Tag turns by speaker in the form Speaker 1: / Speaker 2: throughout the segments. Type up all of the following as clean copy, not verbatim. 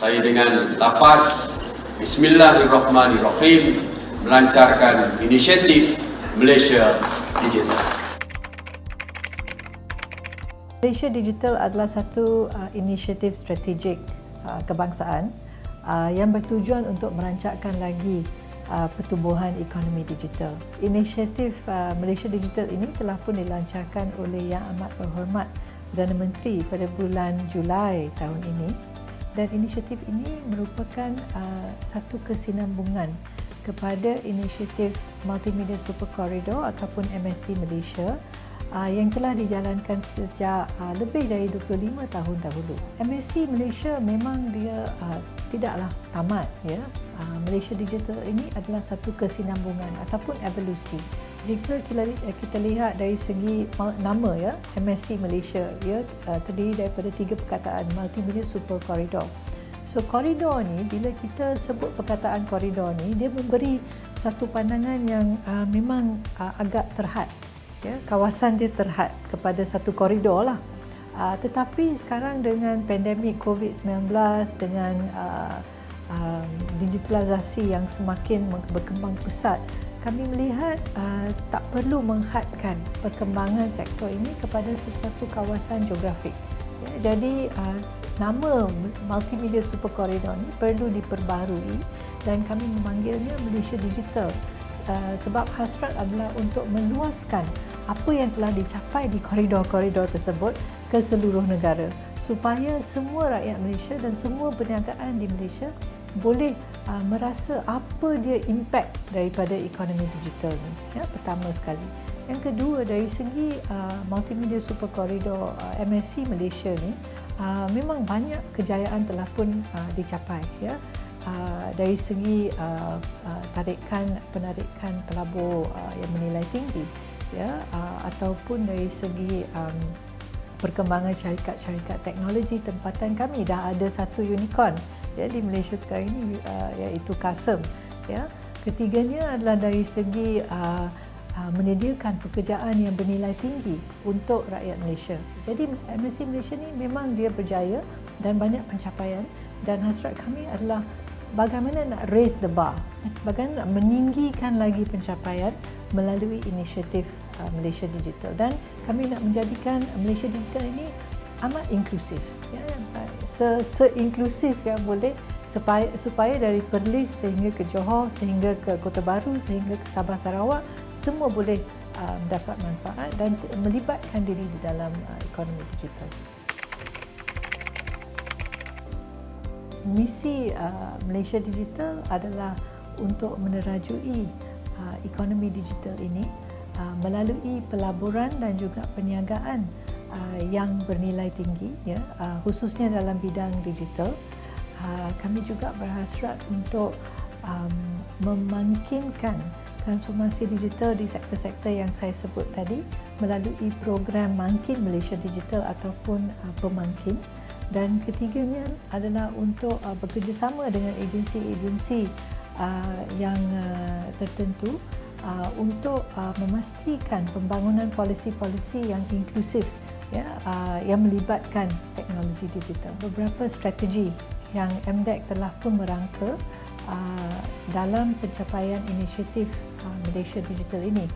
Speaker 1: Saya dengan lafaz Bismillahirrahmanirrahim melancarkan inisiatif Malaysia Digital.
Speaker 2: Malaysia Digital adalah satu inisiatif strategik kebangsaan yang bertujuan untuk merancangkan lagi pertumbuhan ekonomi digital. Inisiatif Malaysia Digital ini telah pun dilancarkan oleh Yang Amat Berhormat Perdana Menteri pada bulan Julai tahun ini, dan inisiatif ini merupakan satu kesinambungan kepada inisiatif Multimedia Super Corridor ataupun MSC Malaysia yang telah dijalankan sejak lebih dari 25 tahun dahulu. MSC Malaysia memang dia tidaklah tamat, ya. Malaysia Digital ini adalah satu kesinambungan ataupun evolusi. Jika kita lihat dari segi nama, ya, MSC Malaysia, ia terdiri daripada 3 perkataan, Multimedia Super Corridor. So koridor ni, bila kita sebut perkataan koridor ni, dia memberi satu pandangan yang memang agak terhad. Ya, kawasan dia terhad kepada satu koridor lah. Tetapi sekarang dengan pandemik COVID-19, dengan digitalisasi yang semakin berkembang pesat, kami melihat tak perlu menghadkan perkembangan sektor ini kepada sesuatu kawasan geografik. Ya, jadi nama Multimedia Super Corridor ini perlu diperbaharui dan kami memanggilnya Malaysia Digital. Sebab hasrat adalah untuk meluaskan apa yang telah dicapai di koridor-koridor tersebut ke seluruh negara, supaya semua rakyat Malaysia dan semua perniagaan di Malaysia boleh merasa apa dia impak daripada ekonomi digital ni. Ya, pertama sekali. Yang kedua, dari segi Multimedia Super Corridor MSC Malaysia ni, memang banyak kejayaan telah pun dicapai, ya. Dari segi penarikan pelabur yang bernilai tinggi, ya, ataupun dari segi perkembangan syarikat-syarikat teknologi tempatan, kami dah ada satu unicorn, ya, di Malaysia sekarang ini, iaitu Kasem, ya. Ketiganya adalah dari segi menyediakan pekerjaan yang bernilai tinggi untuk rakyat Malaysia. Jadi MSC Malaysia ni memang dia berjaya dan banyak pencapaian, dan hasrat kami adalah bagaimana nak raise the bar, bagaimana nak meninggikan lagi pencapaian melalui inisiatif Malaysia Digital, dan kami nak menjadikan Malaysia Digital ini amat inklusif, ya, se-inklusif yang boleh, supaya dari Perlis sehingga ke Johor, sehingga ke Kota Baru, sehingga ke Sabah Sarawak, semua boleh mendapat manfaat dan melibatkan diri di dalam ekonomi digital. Misi Malaysia Digital adalah untuk menerajui ekonomi digital ini melalui pelaburan dan juga perniagaan yang bernilai tinggi, ya, khususnya dalam bidang digital. Kami juga berhasrat untuk memangkinkan transformasi digital di sektor-sektor yang saya sebut tadi melalui program Mangkin Malaysia Digital ataupun Pemangkin. Dan ketiganya adalah untuk bekerjasama dengan agensi-agensi yang tertentu untuk memastikan pembangunan polisi-polisi yang inklusif, ya, yang melibatkan teknologi digital. Beberapa strategi yang MDEC telah pun merangka dalam pencapaian inisiatif Malaysia Digital ini.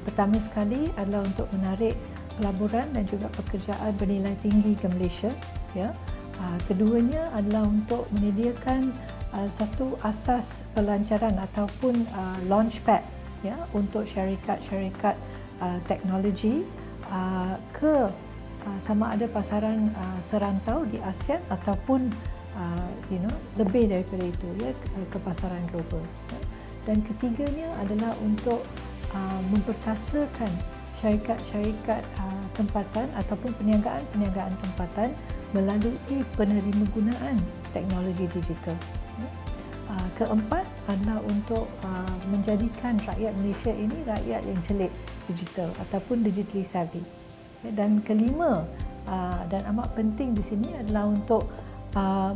Speaker 2: Pertama sekali adalah untuk menarik pelaburan dan juga pekerjaan bernilai tinggi ke Malaysia, ya. Keduanya adalah untuk menyediakan satu asas pelancaran ataupun launchpad, ya, untuk syarikat-syarikat teknologi ke sama ada pasaran serantau di ASEAN ataupun lebih daripada itu, ya, ke pasaran global. Dan ketiganya adalah untuk memperkasakan syarikat-syarikat tempatan ataupun perniagaan tempatan melalui penerima-gunaan teknologi digital. Keempat adalah untuk menjadikan rakyat Malaysia ini rakyat yang celik digital ataupun digitally savvy. Dan kelima dan amat penting di sini adalah untuk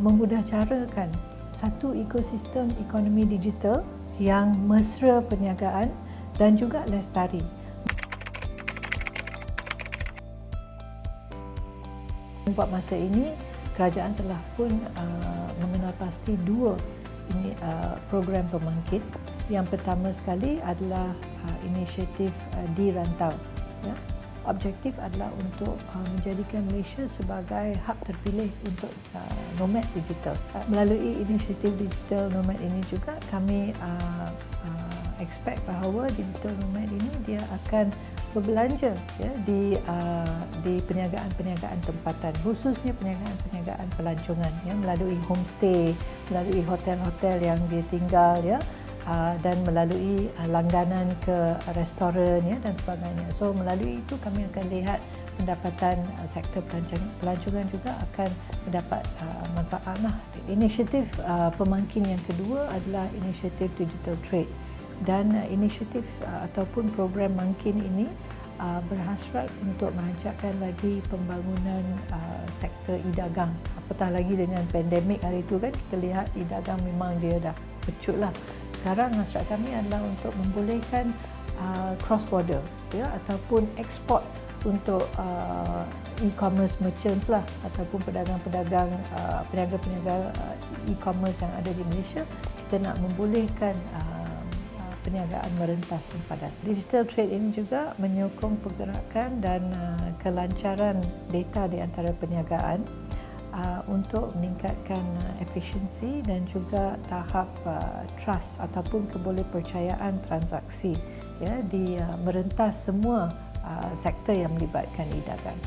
Speaker 2: memudahcarakan satu ekosistem ekonomi digital yang mesra perniagaan dan juga lestari. Buat masa ini, kerajaan telah pun mengenal pasti dua program pemangkin. Yang pertama sekali adalah inisiatif di rantau. Ya. Objektif adalah untuk menjadikan Malaysia sebagai hub terpilih untuk nomad digital. Melalui inisiatif digital nomad ini juga kami expect bahawa digital nomad ini dia akan berbelanja ya, di perniagaan-perniagaan tempatan, khususnya perniagaan pelancongan ya, melalui homestay, melalui hotel-hotel yang dia tinggal ya, dan melalui langganan ke restoran ya, dan sebagainya. So melalui itu kami akan lihat pendapatan sektor pelancongan juga akan mendapat manfaat lah. Inisiatif pemangkin yang kedua adalah inisiatif digital trade. Dan inisiatif ataupun program mangkin ini berhasrat untuk melancarkan lagi pembangunan sektor e-dagang. Apatah lagi dengan pandemik hari itu kan, kita lihat e-dagang memang dia dah pecut lah. Sekarang hasrat kami adalah untuk membolehkan cross border ya, ataupun ekspor untuk e-commerce merchants lah, ataupun pedagang-pedagang peniaga-peniaga e-commerce yang ada di Malaysia. Kita nak membolehkan perniagaan merentas sempadan. Digital trade ini juga menyokong pergerakan dan kelancaran data di antara perniagaan untuk meningkatkan efisiensi dan juga tahap trust ataupun kebolehpercayaan transaksi ya, di merentas semua sektor yang melibatkan e-dagang.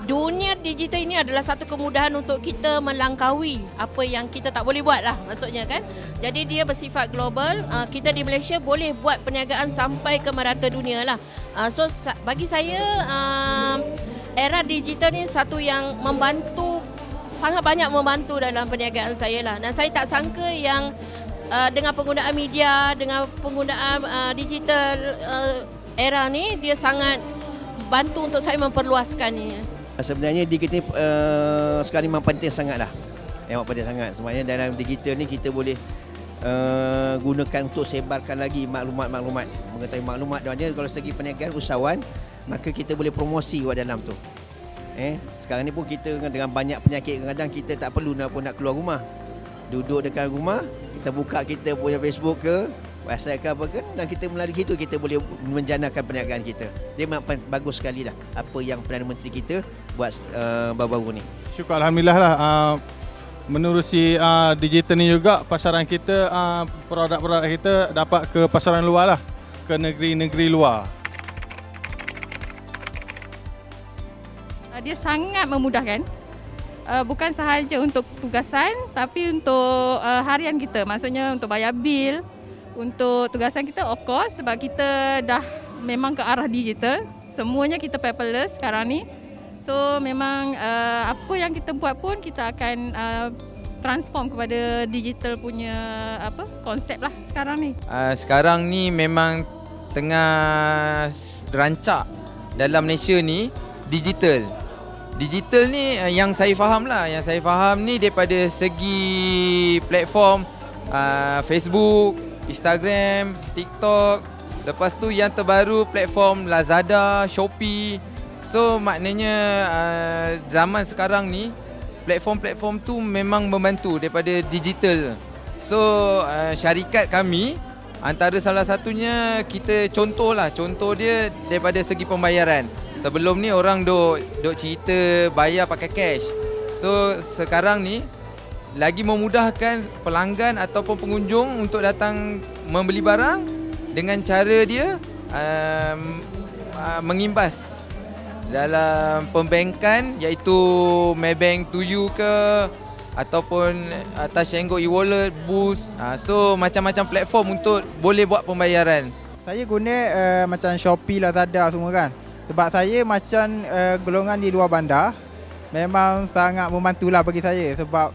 Speaker 3: Dunia digital ini adalah satu kemudahan untuk kita melangkaui apa yang kita tak boleh buat lah, maksudnya kan. Jadi dia bersifat global. Kita di Malaysia boleh buat perniagaan sampai ke merata dunia lah. So bagi saya era digital ni satu yang membantu, sangat banyak membantu dalam perniagaan saya lah. Dan saya tak sangka yang dengan penggunaan media, dengan penggunaan digital era ni, dia sangat bantu untuk saya memperluaskan ni.
Speaker 4: Sebenarnya digital sekarang memang penting sangat lah. Memang penting sangat. Sebenarnya dalam digital ni kita boleh gunakan untuk sebarkan lagi maklumat-maklumat. Mengetahui maklumat dan kalau segi perniagaan usahawan, maka kita boleh promosi kat dalam tu. Sekarang ni pun kita dengan banyak penyakit, kadang-kadang kita tak perlu nak keluar rumah. Duduk dekat rumah, kita buka kita punya Facebook ke, WhatsApp ke apa ke, dan kita melalui itu kita boleh menjanakan perniagaan kita. Dia memang bagus sekali lah apa yang Perdana Menteri kita buat baru-baru ni.
Speaker 5: Syukur Alhamdulillah lah. Menerusi digital ni juga, pasaran kita, produk-produk kita dapat ke pasaran luar lah, ke negeri-negeri luar.
Speaker 6: Dia sangat memudahkan. Bukan sahaja untuk tugasan, tapi untuk harian kita. Maksudnya untuk bayar bil, untuk tugasan kita of course, sebab kita dah memang ke arah digital. Semuanya kita paperless sekarang ni. So memang apa yang kita buat pun kita akan transform kepada digital punya konsep lah sekarang ni.
Speaker 7: Sekarang ni memang tengah rancak dalam Malaysia ni digital. Digital ni yang saya faham lah. Yang saya faham ni daripada segi platform Facebook, Instagram, TikTok. Lepas tu yang terbaru platform Lazada, Shopee. So maknanya zaman sekarang ni platform-platform tu memang membantu daripada digital. So syarikat kami antara salah satunya kita contoh dia daripada segi pembayaran. Sebelum ni orang duk cerita bayar pakai cash. So sekarang ni lagi memudahkan pelanggan ataupun pengunjung untuk datang membeli barang dengan cara dia mengimbas dalam pembankan, iaitu Maybank to You ke ataupun Tashengo e-wallet, Boost. So macam-macam platform untuk boleh buat pembayaran.
Speaker 8: Saya guna macam Shopee, Lazada semua kan. Sebab saya macam golongan di luar bandar, memang sangat membantulah bagi saya. Sebab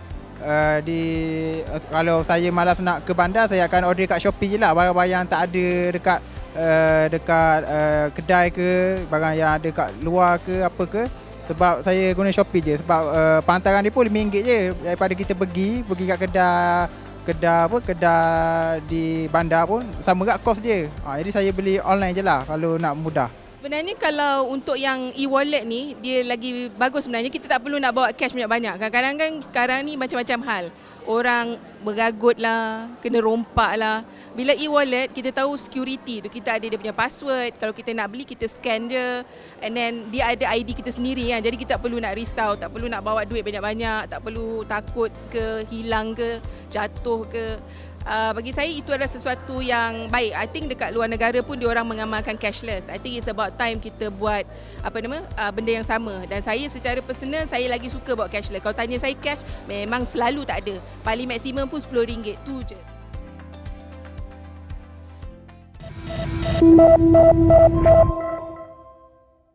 Speaker 8: kalau saya malas nak ke bandar, saya akan order kat Shopee je lah. Barang-barang yang tak ada dekat kedai ke, barang yang ada kat luar ke apa ke. Sebab saya guna Shopee je. Sebab penghantaran dia pun RM5 je. Daripada kita pergi kat kedai di bandar pun sama kat kos dia. Jadi saya beli online je lah kalau nak mudah.
Speaker 9: Sebenarnya kalau untuk yang e-wallet ni, dia lagi bagus sebenarnya. Kita tak perlu nak bawa cash banyak-banyak. Kadang-kadang kan sekarang ni macam-macam hal. Orang beragut lah, kena rompak lah. Bila e-wallet, kita tahu security tu. Kita ada dia punya password. Kalau kita nak beli, kita scan je. And then dia ada ID kita sendiri kan. Jadi kita tak perlu nak risau, tak perlu nak bawa duit banyak-banyak, tak perlu takut ke hilang ke, jatuh ke. Bagi saya itu adalah sesuatu yang baik. I think dekat luar negara pun diorang mengamalkan cashless. I think it's about time kita buat benda yang sama. Dan saya secara personal, saya lagi suka bawa cashless. Kalau tanya saya cash, memang selalu tak ada. Paling maksimum pun RM10 tu je.